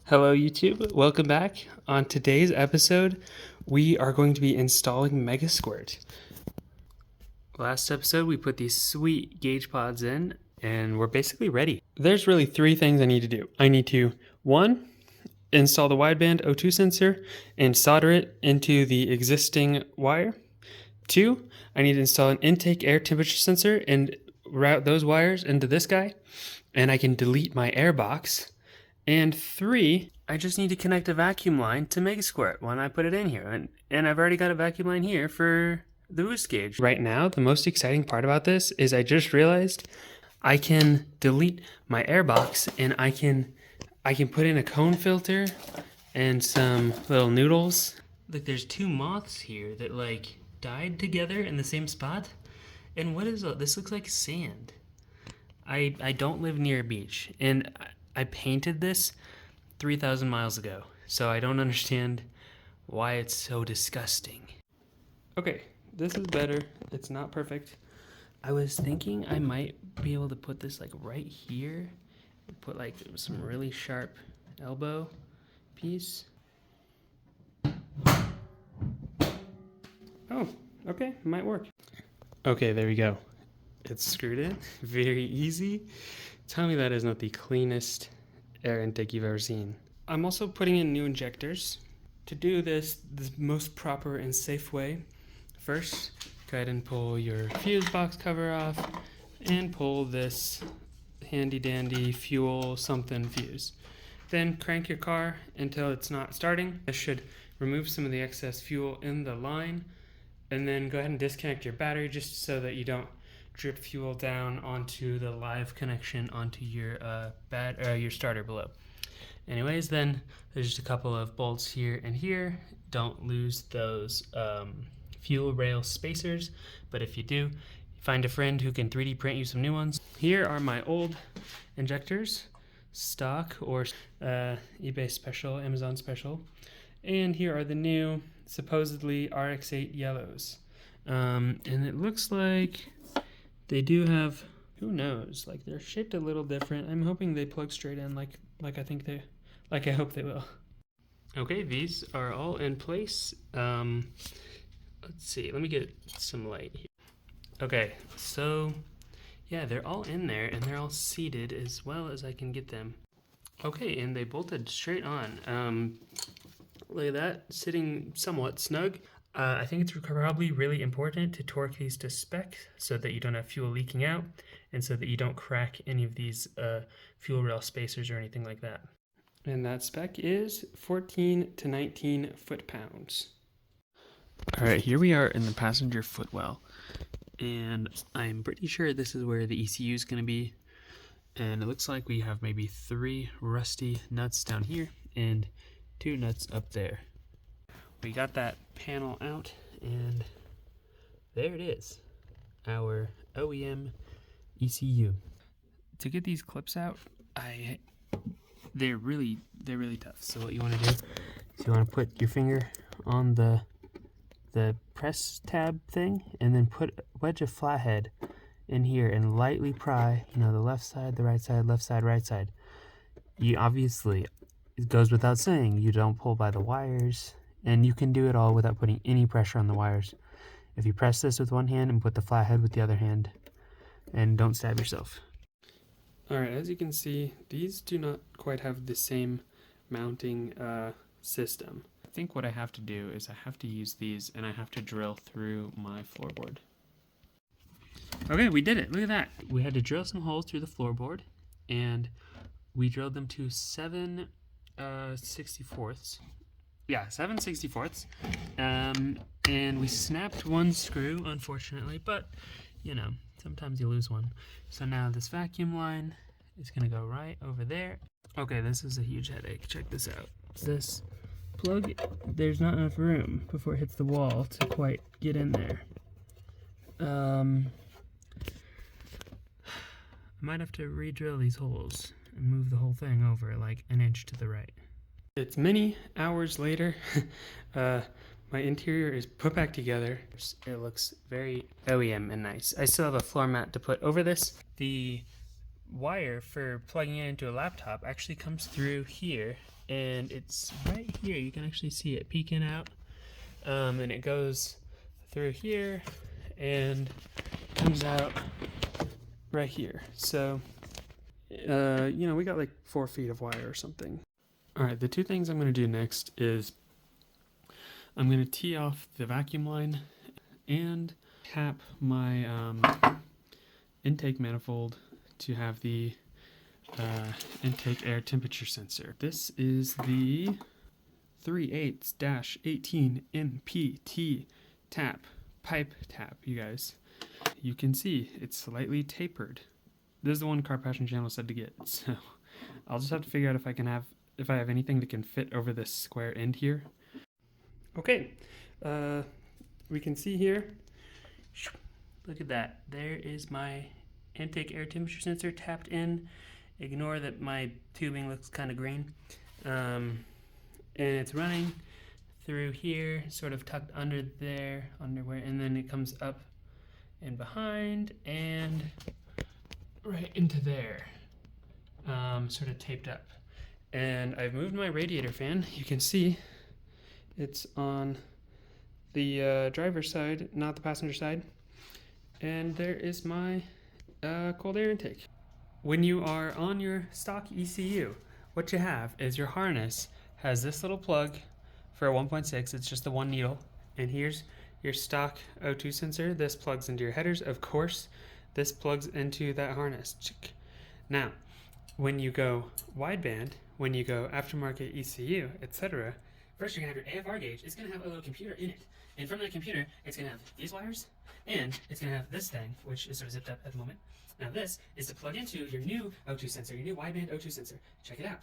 Hello YouTube, welcome back. On today's episode, we are going to be installing Megasquirt. Last episode, we put these sweet gauge pods in, and we're basically ready. There's really three things I need to do. I need to, one, install the wideband O2 sensor and solder it into the existing wire. Two, I need to install an intake air temperature sensor and route those wires into this guy, and I can delete my air box. And three, I just need to connect a vacuum line to Megasquirt when I put it in here. And I've already got a vacuum line here for the boost gauge. Right now, the most exciting part about this is I just realized I can delete my air box and I can put in a cone filter and some little noodles. Look, there's two moths here that like died together in the same spot. And what is this? Looks like sand. I don't live near a beach, and I painted this 3,000 miles ago, so I don't understand why it's so disgusting. Okay, this is better. It's not perfect. I was thinking I might be able to put this like right here, put like some really sharp elbow piece. Oh, okay, might work. Okay, there we go. It's screwed in, very easy. Tell me that is not the cleanest air intake you've ever seen. I'm also putting in new injectors. To do this the most proper and safe way, first go ahead and pull your fuse box cover off and pull this handy dandy fuel something fuse. Then crank your car until it's not starting. This should remove some of the excess fuel in the line, and then go ahead and disconnect your battery just so that you don't drip fuel down onto the live connection onto your your starter below. Anyways, then there's just a couple of bolts here and here. Don't lose those fuel rail spacers, but if you do, find a friend who can 3D print you some new ones. Here are my old injectors, stock or eBay special, Amazon special, and here are the new supposedly RX-8 yellows, and it looks like they do have, who knows, like they're shaped a little different. I'm hoping they plug straight in like I hope they will. Okay, these are all in place. Let's see, let me get some light here. Okay, so yeah, they're all in there and they're all seated as well as I can get them. Okay, and they bolted straight on. Look at that, sitting somewhat snug. I think it's probably really important to torque these to spec so that you don't have fuel leaking out and so that you don't crack any of these fuel rail spacers or anything like that. And that spec is 14 to 19 foot-pounds. All right, here we are in the passenger footwell, and I'm pretty sure this is where the ECU is going to be. And it looks like we have maybe 3 rusty nuts down here and 2 nuts up there. We got that panel out, and there it is, our OEM ECU. To get these clips out, they're really tough. So what you want to do is you want to put your finger on the press tab thing, and then wedge a flathead in here and lightly pry, the left side, the right side, left side, right side. You obviously, it goes without saying, you don't pull by the wires. And you can do it all without putting any pressure on the wires. If you press this with one hand and put the flathead with the other hand, and don't stab yourself. Alright, as you can see, these do not quite have the same mounting system. I think what I have to do is I have to use these and I have to drill through my floorboard. Okay, we did it. Look at that. We had to drill some holes through the floorboard, and we drilled them to 7/64. Yeah, 7/64. And we snapped one screw, unfortunately, but, sometimes you lose one. So now this vacuum line is going to go right over there. Okay, this is a huge headache. Check this out. This plug, there's not enough room before it hits the wall to quite get in there. I might have to re-drill these holes and move the whole thing over like an inch to the right. It's many hours later. My interior is put back together. It looks very OEM and nice. I still have a floor mat to put over this. The wire for plugging it into a laptop actually comes through here, and it's right here. You can actually see it peeking out, and it goes through here and comes out right here. So you know, we got like 4 feet of wire or something. All right, the two things I'm going to do next is I'm going to tee off the vacuum line and tap my intake manifold to have the intake air temperature sensor. This is the 3/8-18 MPT tap, pipe tap, you guys. You can see it's slightly tapered. This is the one Car Passion Channel said to get, so I'll just have to figure out if I have anything that can fit over this square end here. Okay, we can see here, look at that, there is my intake air temperature sensor tapped in. Ignore that my tubing looks kind of green, and it's running through here, sort of tucked under there, and then it comes up and behind and right into there, sort of taped up. And I've moved my radiator fan. You can see it's on the driver's side, not the passenger side. And there is my cold air intake. When you are on your stock ECU, what you have is your harness has this little plug for a 1.6. It's just the one needle. And here's your stock O2 sensor. This plugs into your headers. Of course, this plugs into that harness. Now, when you go wideband, when you go aftermarket ECU, etc., first you're going to have your AFR gauge. It's going to have a little computer in it. And from that computer, it's going to have these wires, and it's going to have this thing, which is sort of zipped up at the moment. Now this is to plug into your new O2 sensor, your new wideband O2 sensor. Check it out.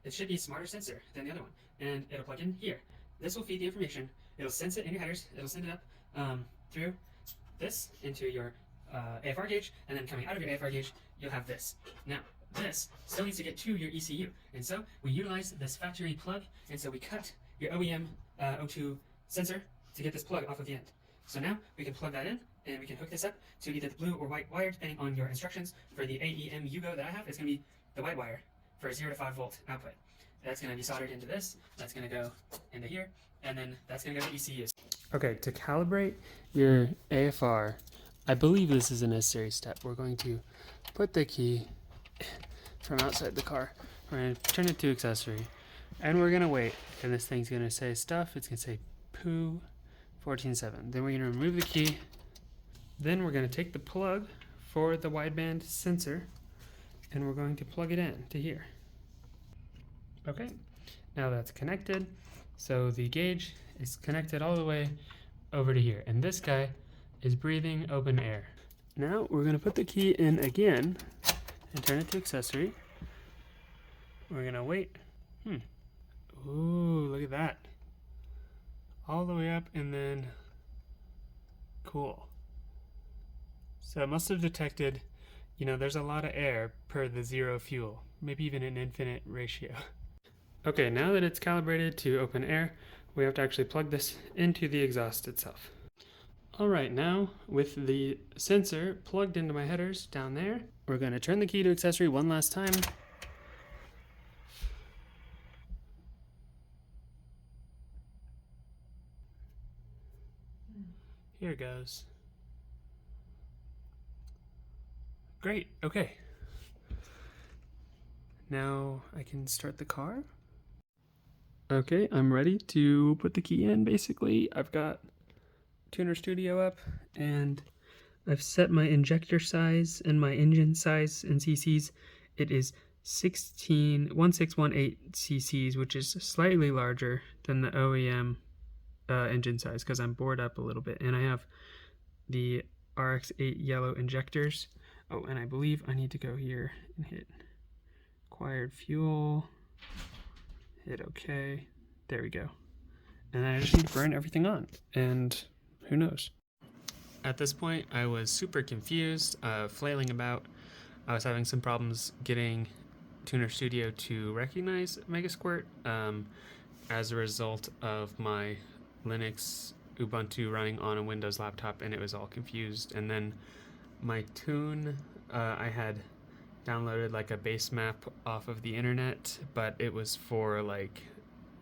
It should be a smarter sensor than the other one. And it'll plug in here. This will feed the information. It'll sense it in your headers. It'll send it up through this into your AFR gauge, and then coming out of your AFR gauge, you'll have this. Now, this still needs to get to your ECU. And so we utilize this factory plug, and so we cut your OEM O2 sensor to get this plug off of the end. So now we can plug that in, and we can hook this up to either the blue or white wire, depending on your instructions. For the AEM UGO that I have, it's going to be the white wire for 0 to 5 volt output. That's going to be soldered into this, that's going to go into here, and then that's going to go to ECU. Okay, to calibrate your AFR, I believe this is a necessary step. We're going to put the key from outside the car. We're going to turn it to accessory, and we're going to wait, and this thing's going to say stuff. It's going to say poo 14.7. Then we're going to remove the key. Then we're going to take the plug for the wideband sensor, and we're going to plug it in to here. Okay, now that's connected. So the gauge is connected all the way over to here, and this guy is breathing open air. Now we're going to put the key in again and turn it to accessory. We're going to wait. Ooh, look at that. All the way up, and then cool. So it must have detected, you know, there's a lot of air per the 0 fuel, maybe even an infinite ratio. Okay, now that it's calibrated to open air, we have to actually plug this into the exhaust itself. All right, now with the sensor plugged into my headers down there, we're going to turn the key to accessory one last time. Here it goes. Great, okay. Now I can start the car. Okay, I'm ready to put the key in, basically. I've got Tuner Studio up, and I've set my injector size and my engine size in cc's. It is 1618 cc's, which is slightly larger than the OEM engine size because I'm bored up a little bit, and I have the RX-8 yellow injectors. Oh, and I believe I need to go here and hit acquired fuel, hit OK. There we go. And then I just need to burn everything on, and who knows. At this point, I was super confused, flailing about. I was having some problems getting Tuner Studio to recognize Megasquirt as a result of my Linux Ubuntu running on a Windows laptop, and it was all confused. And then my tune, I had downloaded like a base map off of the internet, but it was for like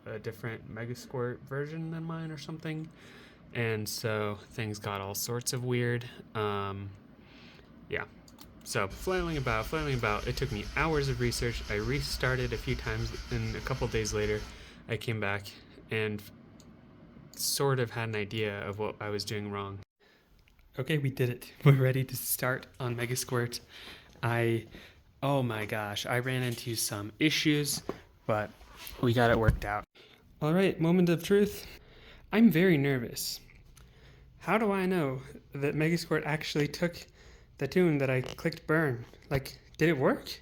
a different Megasquirt version than mine or something. And so things got all sorts of weird. Yeah. So flailing about. It took me hours of research. I restarted a few times, and a couple days later, I came back and sort of had an idea of what I was doing wrong. Okay, we did it. We're ready to start on Megasquirt. Oh my gosh, I ran into some issues, but we got it worked out. All right, moment of truth. I'm very nervous. How do I know that Megasquirt actually took the tune that I clicked burn? Like, did it work?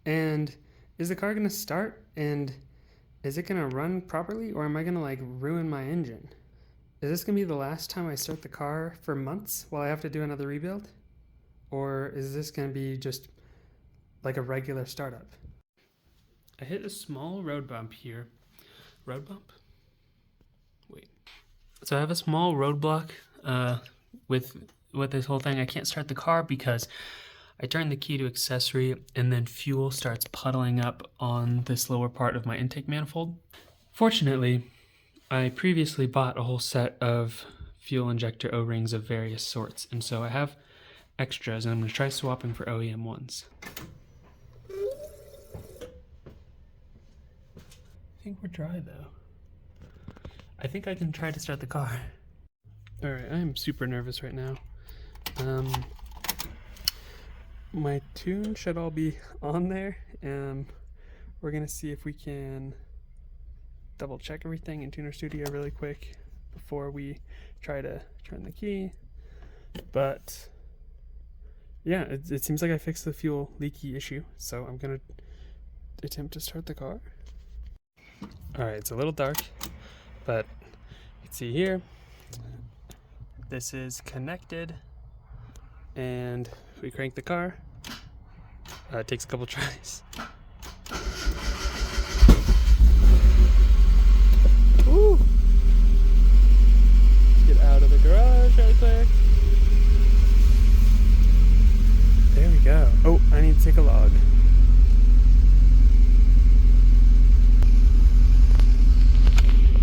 And is the car gonna start? And is it gonna run properly? Or am I gonna like ruin my engine? Is this gonna be the last time I start the car for months while I have to do another rebuild? Or is this gonna be just like a regular startup? I hit a small road bump here. Road bump? Wait. So I have a small roadblock with this whole thing. I can't start the car because I turned the key to accessory and then fuel starts puddling up on this lower part of my intake manifold. Fortunately, I previously bought a whole set of fuel injector O-rings of various sorts, and so I have extras, and I'm going to try swapping for OEM ones. I think we're dry though. I think I can try to start the car. Alright, I am super nervous right now. My tune should all be on there. We're gonna see if we can double check everything in Tuner Studio really quick before we try to turn the key. But yeah, it seems like I fixed the fuel leaky issue, so I'm gonna attempt to start the car. Alright, it's a little dark, but you can see here, this is connected, and if we crank the car, it takes a couple tries. Woo! Get out of the garage right quick. There we go. Oh, I need to take a log.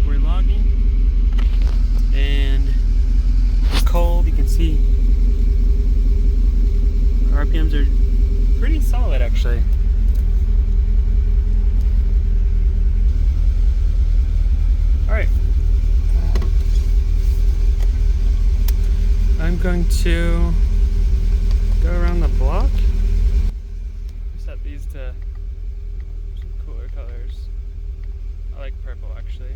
We're logging, and it's cold. You can see our RPMs are pretty solid actually. Alright. I'm going to go around the block. Set these to some cooler colors. I like purple actually.